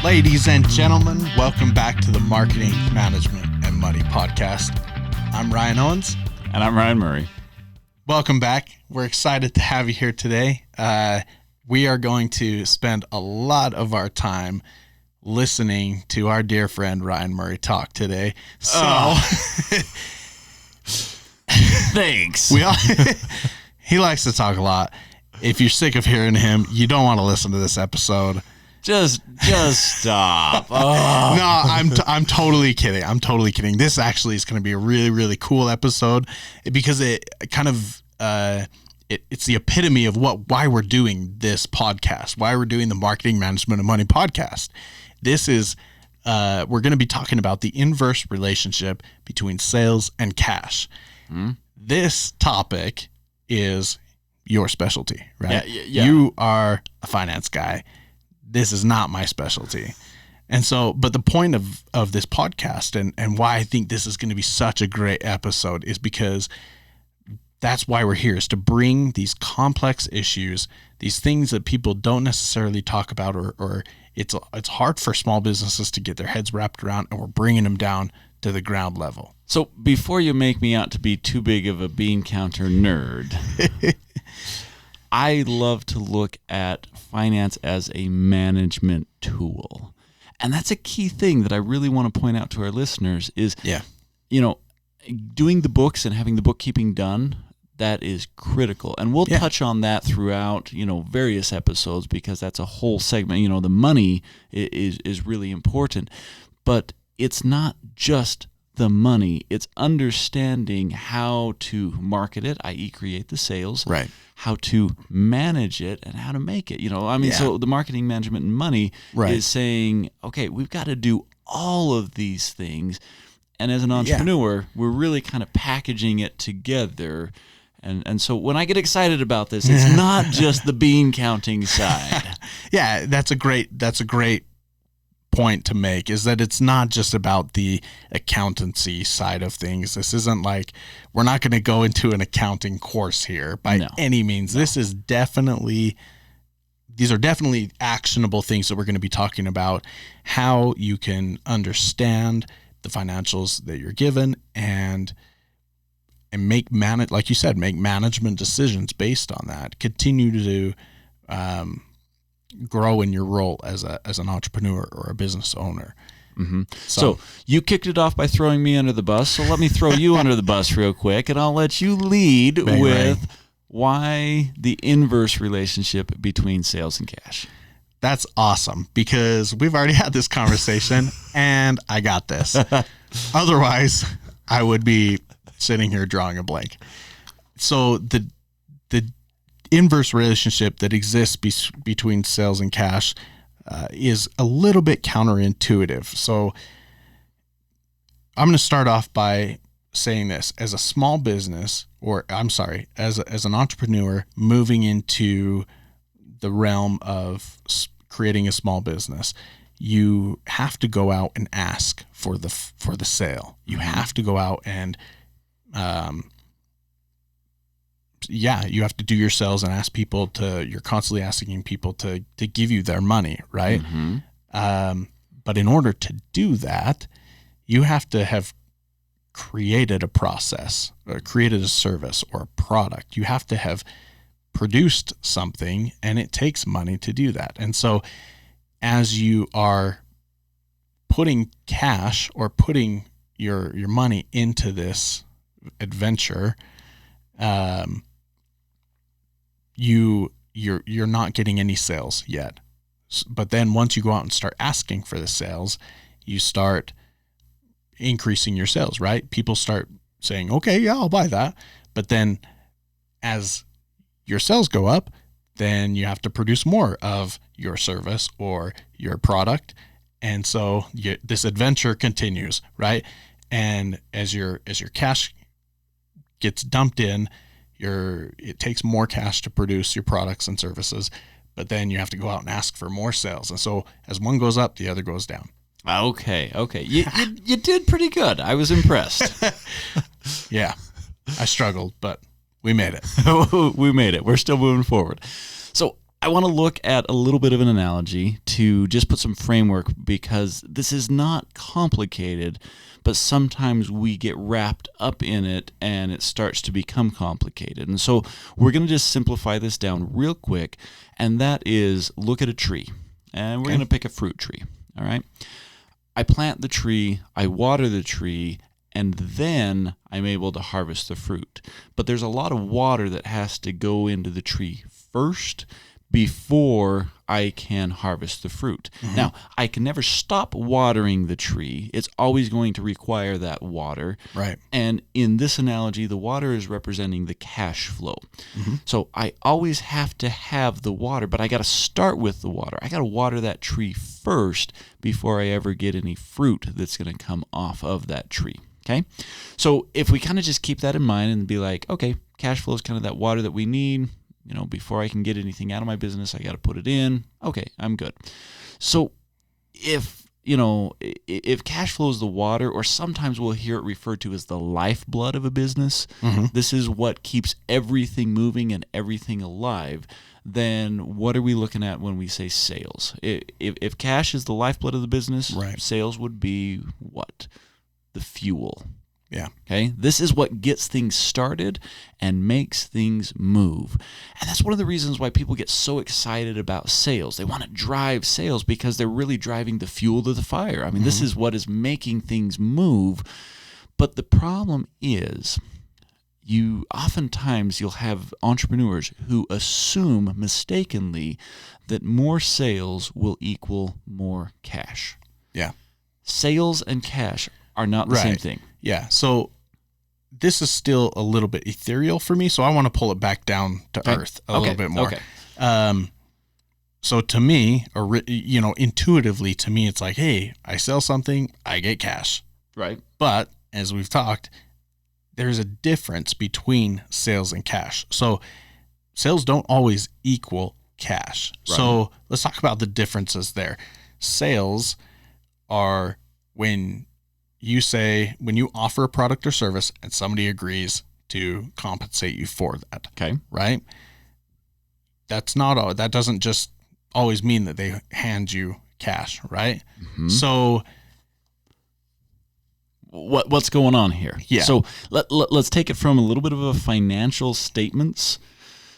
Ladies and gentlemen, welcome back to the Marketing, Management, and Money podcast. I'm Ryan Owens. And I'm Ryan Murray. Welcome back. We're excited to have you here today. We are going to spend a lot of our time listening to our dear friend Ryan Murray talk today. So, Thanks. He likes to talk a lot. If you're sick of hearing him, you don't want to listen to this episode. Just stop. No, I'm totally kidding. I'm totally kidding. This actually is going to be a really, really cool episode because it kind of it's the epitome of why we're doing this podcast, why we're doing the Marketing, Management, and Money podcast. This is we're going to be talking about the inverse relationship between sales and cash. This topic is your specialty, right? Yeah. You are a finance guy. This is not my specialty. And so, but the point of this podcast and why I think this is going to be such a great episode is because that's why we're here, is to bring these complex issues, these things that people don't necessarily talk about, or it's hard for small businesses to get their heads wrapped around, and we're bringing them down to the ground level. So before you make me out to be too big of a bean counter nerd, I love to look at finance as a management tool. And that's a key thing that I really want to point out to our listeners is, doing the books and having the bookkeeping done, that is critical. And we'll touch on that throughout, various episodes because that's a whole segment. The money is really important. But it's not just the money. It's understanding how to market it, i.e. create the sales. Right. How to manage it and how to make it. So the Marketing, Management, and Money is saying, okay, we've got to do all of these things. And as an entrepreneur, we're really kind of packaging it together. And so when I get excited about this, it's not just the bean counting side. Yeah, that's a great point to make, is that it's not just about the accountancy side of things. This isn't like, we're not going to go into an accounting course here by any means. These are definitely actionable things that we're going to be talking about, how you can understand the financials that you're given and make like you said, make management decisions based on that. Continue to grow in your role as an entrepreneur or a business owner. Mm-hmm. So you kicked it off by throwing me under the bus. So let me throw you under the bus real quick, and I'll let you lead with why the inverse relationship between sales and cash. That's awesome, because we've already had this conversation and I got this. Otherwise, I would be sitting here drawing a blank. So the inverse relationship that exists between sales and cash is a little bit counterintuitive. So I'm going to start off by saying this: as a small business, as an entrepreneur moving into the realm of creating a small business, you have to go out and ask for the sale. You have to go out and you have to do your sales and ask people you're constantly asking people to give you their money, right? Mm-hmm. But in order to do that, you have to have created a process or created a service or a product. You have to have produced something, and it takes money to do that. And so as you are putting cash or putting your money into this adventure, you're not getting any sales yet. But then once you go out and start asking for the sales, you start increasing your sales, right? People start saying, okay, yeah, I'll buy that. But then as your sales go up, then you have to produce more of your service or your product. And so this adventure continues, right? And as your cash gets dumped in, it takes more cash to produce your products and services, but then you have to go out and ask for more sales. And so as one goes up, the other goes down. Okay. You did pretty good. I was impressed. Yeah, I struggled, but we made it. We made it. We're still moving forward. So I want to look at a little bit of an analogy to just put some framework, because this is not complicated, but sometimes we get wrapped up in it and it starts to become complicated. And so we're going to just simplify this down real quick, and that is, look at a tree, and we're going to pick a fruit tree. All right. I plant the tree, I water the tree, and then I'm able to harvest the fruit. But there's a lot of water that has to go into the tree first before I can harvest the fruit. Now, I can never stop watering the tree. It's always going to require that water. Right. And in this analogy, the water is representing the cash flow. So I always have to have the water, but I got to start with the water. I got to water that tree first before I ever get any fruit that's going to come off of that tree. Okay? So if we kind of just keep that in mind and be like, okay, cash flow is kind of that water that we need. You know, before I can get anything out of my business, I got to put it in. Okay, I'm good. So if cash flow is the water, or sometimes we'll hear it referred to as the lifeblood of a business, this is what keeps everything moving and everything alive, then what are we looking at when we say sales? If cash is the lifeblood of the business, right, sales would be what? The fuel. Yeah. Okay. This is what gets things started and makes things move. And that's one of the reasons why people get so excited about sales. They want to drive sales because they're really driving the fuel to the fire. I mean, this is what is making things move. But the problem is, oftentimes you'll have entrepreneurs who assume mistakenly that more sales will equal more cash. Yeah. Sales and cash are not the same thing. Yeah. So this is still a little bit ethereal for me, so I want to pull it back down to earth a little bit more. Okay. So to me, or intuitively to me, it's like, hey, I sell something, I get cash. Right. But as we've talked, there's a difference between sales and cash. So sales don't always equal cash. Right. So let's talk about the differences there. Sales are when you offer a product or service and somebody agrees to compensate you for that. Okay. Right? That doesn't just always mean that they hand you cash, right? So what's going on here? Yeah. So let's take it from a little bit of a financial statements.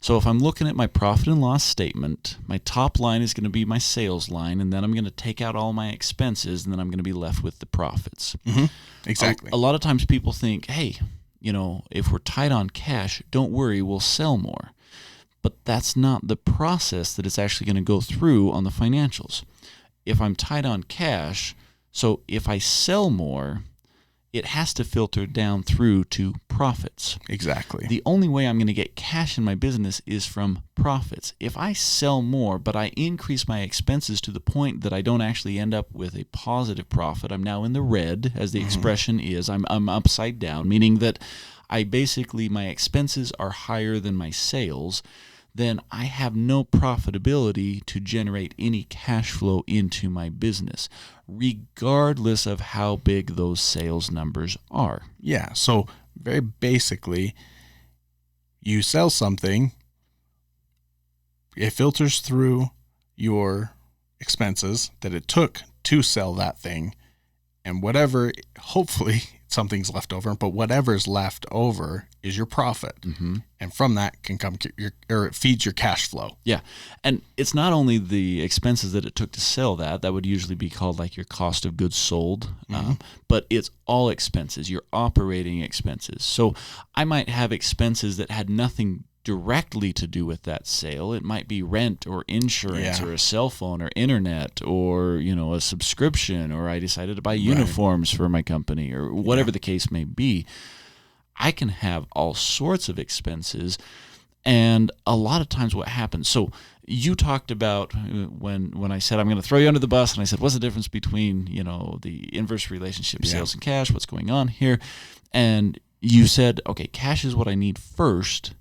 So if I'm looking at my profit and loss statement, my top line is going to be my sales line, and then I'm going to take out all my expenses, and then I'm going to be left with the profits. Exactly. A lot of times people think, hey, if we're tight on cash, don't worry, we'll sell more. But that's not the process that it's actually going to go through on the financials. If I'm tight on cash, so if I sell more, it has to filter down through to profits. Exactly. The only way I'm going to get cash in my business is from profits. If I sell more, but I increase my expenses to the point that I don't actually end up with a positive profit, I'm now in the red, as the expression is. I'm upside down, meaning that my expenses are higher than my sales. Then I have no profitability to generate any cash flow into my business, regardless of how big those sales numbers are. Yeah. So very basically, you sell something, it filters through your expenses that it took to sell that thing, and hopefully something's left over, but whatever's left over is your profit. And from that can come it feeds your cash flow. Yeah. And it's not only the expenses that it took to sell that would usually be called like your cost of goods sold, but it's all expenses, your operating expenses. So I might have expenses that had nothing directly to do with that sale. It might be rent or insurance or a cell phone or internet or, a subscription, or I decided to buy uniforms for my company or whatever the case may be. I can have all sorts of expenses, and a lot of times what happens, so you talked about when I said I'm going to throw you under the bus, and I said, what's the difference between, the inverse relationship, sales and cash, what's going on here? And you said, okay, cash is what I need first,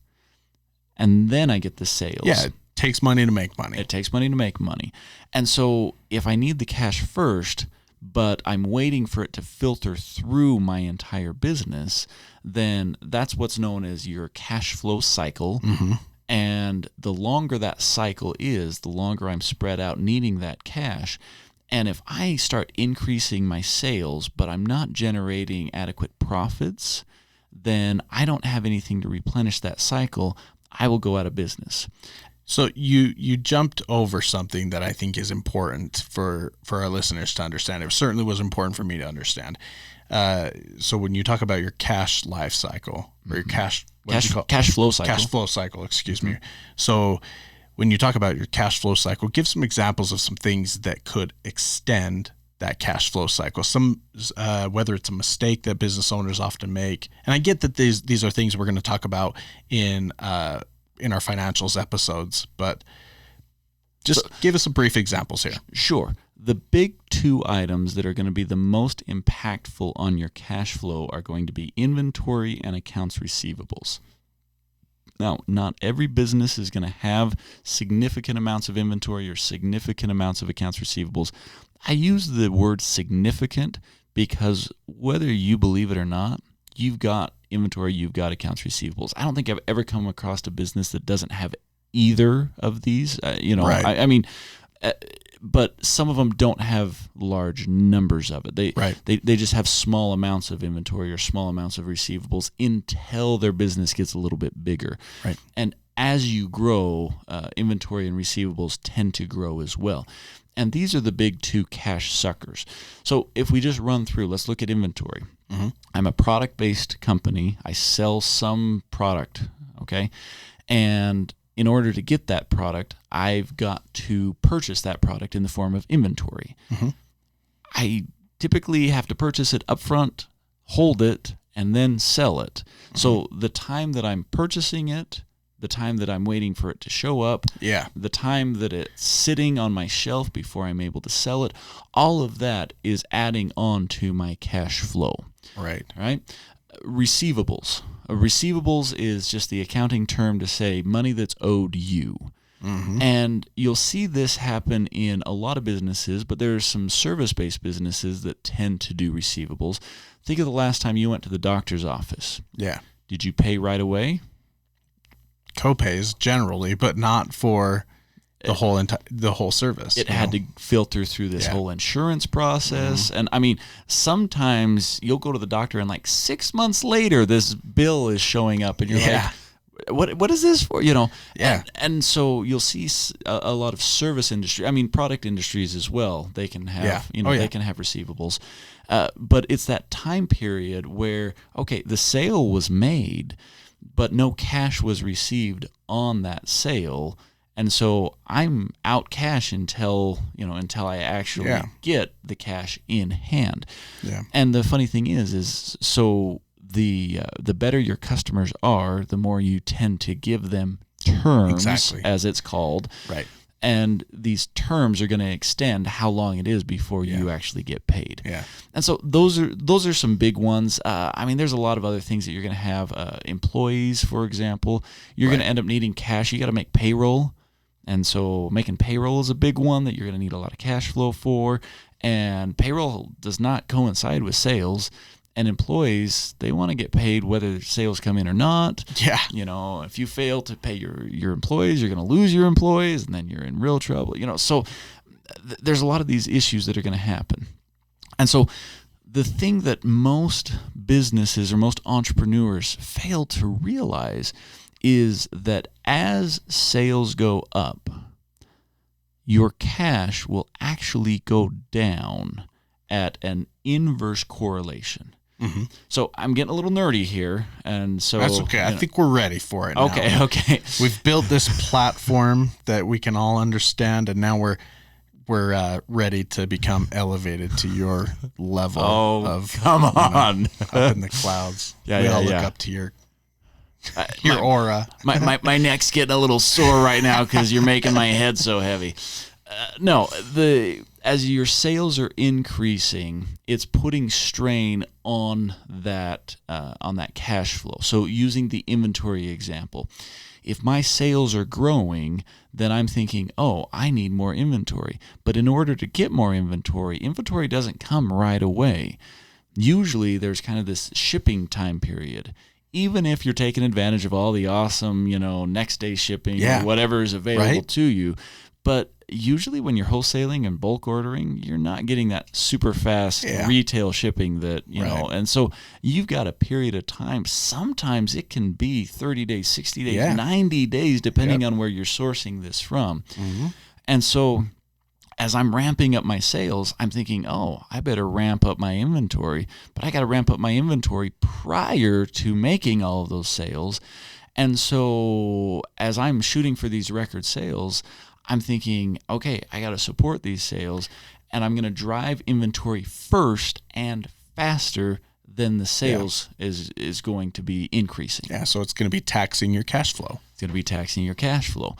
and then I get the sales. Yeah, it takes money to make money. It takes money to make money. And so if I need the cash first, but I'm waiting for it to filter through my entire business, then that's what's known as your cash flow cycle. And the longer that cycle is, the longer I'm spread out needing that cash. And if I start increasing my sales, but I'm not generating adequate profits, then I don't have anything to replenish that cycle. I will go out of business. So you jumped over something that I think is important for our listeners to understand. It certainly was important for me to understand. So when you talk about your cash life cycle or your cash flow cycle. Cash flow cycle, excuse me. So when you talk about your cash flow cycle, give some examples of some things that could extend that cash flow cycle. Some whether it's a mistake that business owners often make, and I get that these are things we're going to talk about in our financials episodes, but just give us some brief examples here. Sure. The big two items that are going to be the most impactful on your cash flow are going to be inventory and accounts receivables. Now, not every business is going to have significant amounts of inventory or significant amounts of accounts receivables. I use the word significant because whether you believe it or not, you've got inventory, you've got accounts receivables. I don't think I've ever come across a business that doesn't have either of these. Right. I mean, but some of them don't have large numbers of it. They just have small amounts of inventory or small amounts of receivables until their business gets a little bit bigger. Right. And as you grow, inventory and receivables tend to grow as well. And these are the big two cash suckers. So if we just run through, let's look at inventory. Mm-hmm. I'm a product-based company. I sell some product, okay? And in order to get that product, I've got to purchase that product in the form of inventory. Mm-hmm. I typically have to purchase it upfront, hold it, and then sell it. Mm-hmm. So the time that I'm purchasing it, the time that I'm waiting for it to show up, the time that it's sitting on my shelf before I'm able to sell it, all of that is adding on to my cash flow. Right. Receivables. Receivables is just the accounting term to say money that's owed you. Mm-hmm. And you'll see this happen in a lot of businesses, but there are some service-based businesses that tend to do receivables. Think of the last time you went to the doctor's office. Yeah. Did you pay right away? Co-pays generally, but not for the whole service. It had to filter through this whole insurance process. Mm-hmm. And I mean, sometimes you'll go to the doctor and like 6 months later, this bill is showing up and you're like, what is this for? And so you'll see a lot of service industry. I mean, product industries as well. They can have, they can have receivables. But it's that time period where, okay, the sale was made, but no cash was received on that sale. And so I'm out cash until I actually get the cash in hand. Yeah. And the funny thing is so the better your customers are, the more you tend to give them terms, as it's called. Right. And these terms are going to extend how long it is before you actually get paid. Yeah. And so those are some big ones. I mean, there's a lot of other things that you're going to have. Employees, for example, you're going to end up needing cash. You got to make payroll. And so making payroll is a big one that you're going to need a lot of cash flow for. And payroll does not coincide with sales. And employees, they want to get paid whether sales come in or not. Yeah. If you fail to pay your employees, you're going to lose your employees, and then you're in real trouble. So there's a lot of these issues that are going to happen. And so the thing that most businesses or most entrepreneurs fail to realize is that as sales go up, your cash will actually go down at an inverse correlation. Mm-hmm. So I'm getting a little nerdy here, and so that's okay. I think we're ready for it. Okay, now. Okay. We've built this platform that we can all understand, and now we're ready to become elevated to your level of come on up in the clouds. We all look up to your aura. my neck's getting a little sore right now because you're making my head so heavy. As your sales are increasing, it's putting strain on that cash flow. So using the inventory example, if my sales are growing, then I'm thinking, I need more inventory. But in order to get more inventory doesn't come right away. Usually there's kind of this shipping time period. even if you're taking advantage of all the awesome, next day shipping Yeah. or whatever is available Right. to you. But usually when you're wholesaling and bulk ordering, you're not getting that super fast Yeah. retail shipping that, Right. and so you've got a period of time. Sometimes it can be 30 days, 60 days, Yeah. 90 days, depending on where you're sourcing this from. Mm-hmm. And so as I'm ramping up my sales, I'm thinking, oh, I better ramp up my inventory, but I got to ramp up my inventory prior to making all of those sales. And so as I'm shooting for these record sales, I'm thinking, okay, I got to support these sales, and I'm going to drive inventory first and faster than the sales is going to be increasing. Yeah, so it's going to be taxing your cash flow. It's going to be taxing your cash flow.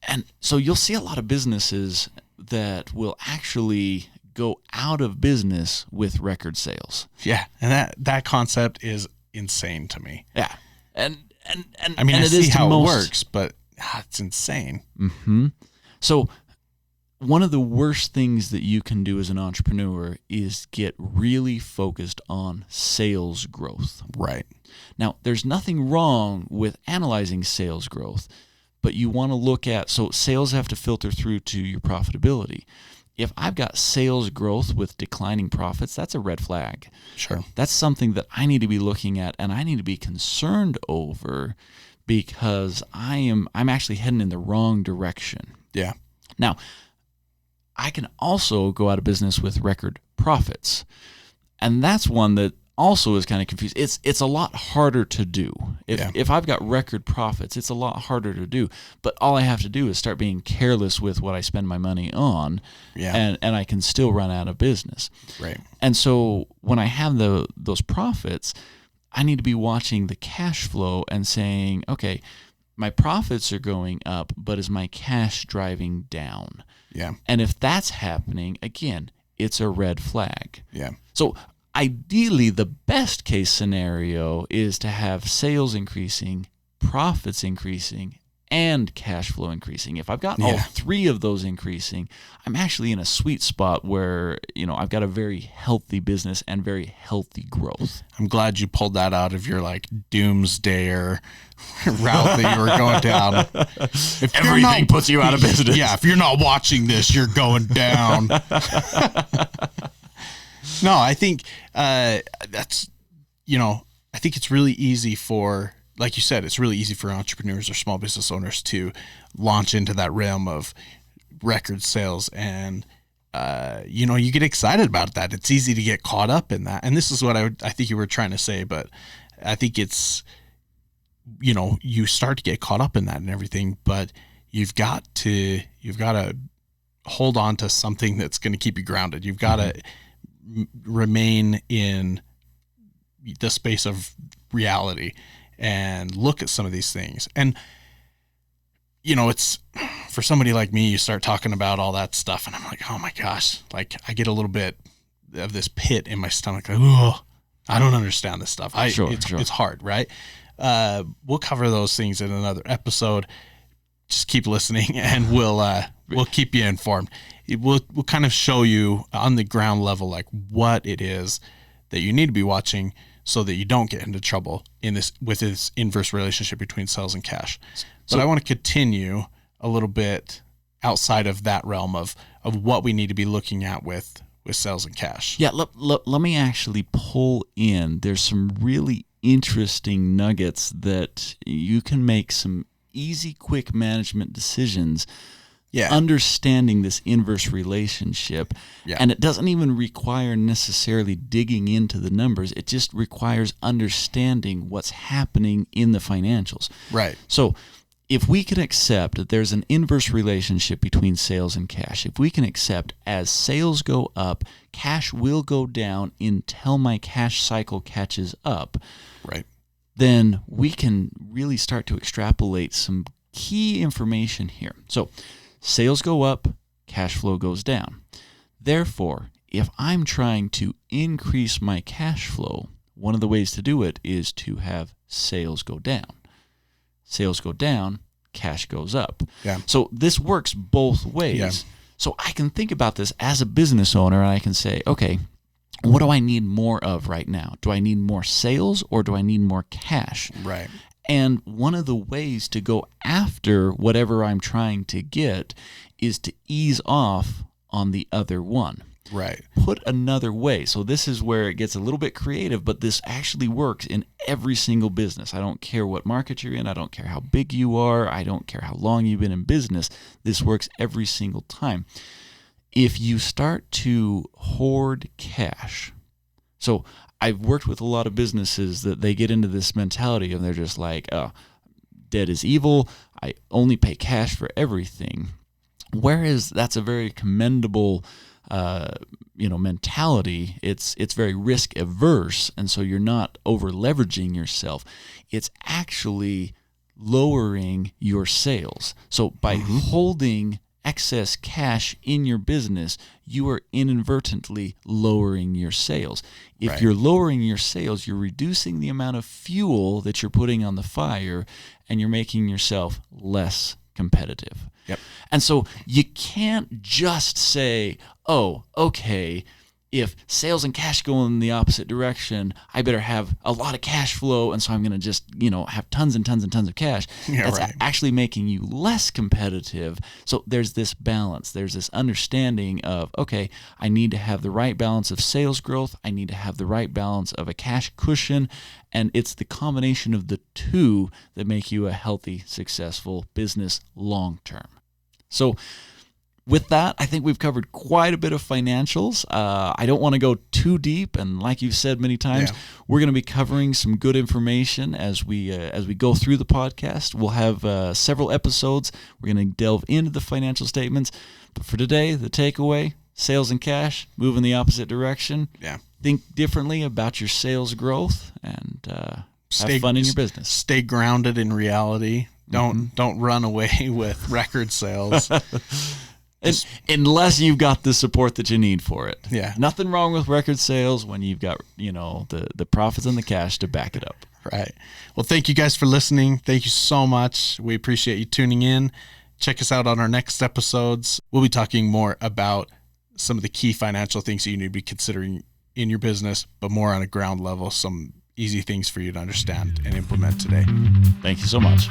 And so you'll see a lot of businesses that will actually go out of business with record sales. Yeah, and that concept is insane to me. Yeah. And I mean, and I it see is to how it most- works, but it's insane. Mm-hmm. So one of the worst things that you can do as an entrepreneur is get really focused on sales growth. Right. Now, there's nothing wrong with analyzing sales growth, but you want to look at, so sales have to filter through to your profitability. If I've got sales growth with declining profits, that's a red flag. Sure. That's something that I need to be looking at and I need to be concerned over, because I'm actually heading in the wrong direction. Yeah. Now, I can also go out of business with record profits. And that's one that also is kind of confused. It's a lot harder to do. If I've got record profits, it's a lot harder to do. But all I have to do is start being careless with what I spend my money on, Yeah. and I can still run out of business. Right. And so when I have those profits, I need to be watching the cash flow and saying, okay, my profits are going up, but is my cash driving down? Yeah. And if that's happening, again, it's a red flag. Yeah. So ideally, the best case scenario is to have sales increasing, profits increasing, and cash flow increasing. If I've got all three of those increasing, I'm actually in a sweet spot where, I've got a very healthy business and very healthy growth. I'm glad you pulled that out of your doomsdayer route that you were going down. If Everything puts you out of business. Yeah, if you're not watching this, you're going down. No, I think that's, I think it's really easy for, like you said, it's really easy for entrepreneurs or small business owners to launch into that realm of record sales. And, you get excited about that. It's easy to get caught up in that. And this is what I think you were trying to say, but I think it's, you start to get caught up in that and everything, but you've got to hold on to something that's going to keep you grounded. You've got to remain in the space of reality and look at some of these things. And, it's for somebody like me, you start talking about all that stuff and I'm like, oh my gosh, I get a little bit of this pit in my stomach. Like, oh, I don't understand this stuff. It's hard, right? We'll cover those things in another episode. Just keep listening and we'll keep you informed. We'll kind of show you on the ground level, what it is that you need to be watching so that you don't get into trouble with this inverse relationship between sales and cash. But I want to continue a little bit outside of that realm of what we need to be looking at with sales and cash. Yeah, let me actually pull in. There's some really interesting nuggets that you can make some easy, quick management decisions. Yeah. Understanding this inverse relationship. Yeah. And it doesn't even require necessarily digging into the numbers. It just requires understanding what's happening in the financials. Right. So if we can accept that there's an inverse relationship between sales and cash, if we can accept as sales go up, cash will go down until my cash cycle catches up. Right. Then we can really start to extrapolate some key information here. So sales go up, cash flow goes down. Therefore, if I'm trying to increase my cash flow, one of the ways to do it is to have sales go down. Sales go down, cash goes up. Yeah. So this works both ways. Yeah. So I can think about this as a business owner and I can say, okay, what do I need more of right now? Do I need more sales or do I need more cash? Right. And one of the ways to go after whatever I'm trying to get is to ease off on the other one. Right. Put another way. So this is where it gets a little bit creative, but this actually works in every single business. I don't care what market you're in. I don't care how big you are. I don't care how long you've been in business. This works every single time. If you start to hoard cash, so I've worked with a lot of businesses that they get into this mentality and they're just like, oh, debt is evil. I only pay cash for everything. Whereas that's a very commendable mentality. It's very risk averse, and so you're not over leveraging yourself. It's actually lowering your sales. So by holding excess cash in your business, you are inadvertently lowering your sales. If you're lowering your sales, you're reducing the amount of fuel that you're putting on the fire, and you're making yourself less competitive. Yep. And so you can't just say, oh, okay, if sales and cash go in the opposite direction, I better have a lot of cash flow, and so I'm going to just, have tons and tons and tons of cash. Yeah, That's right. actually making you less competitive. So there's this balance. There's this understanding of, okay, I need to have the right balance of sales growth. I need to have the right balance of a cash cushion. And it's the combination of the two that make you a healthy, successful business long term. So with that, I think we've covered quite a bit of financials. I don't want to go too deep, and like you've said many times, we're going to be covering some good information as we go through the podcast. We'll have several episodes. We're going to delve into the financial statements. But for today, the takeaway: sales and cash move in the opposite direction. Yeah. Think differently about your sales growth, and have fun in your business. Stay grounded in reality. Don't run away with record sales. Unless you've got the support that you need for it. Yeah. Nothing wrong with record sales when you've got, the profits and the cash to back it up. Right. Well, thank you guys for listening. Thank you so much. We appreciate you tuning in. Check us out on our next episodes. We'll be talking more about some of the key financial things that you need to be considering in your business, but more on a ground level, some easy things for you to understand and implement today. Thank you so much.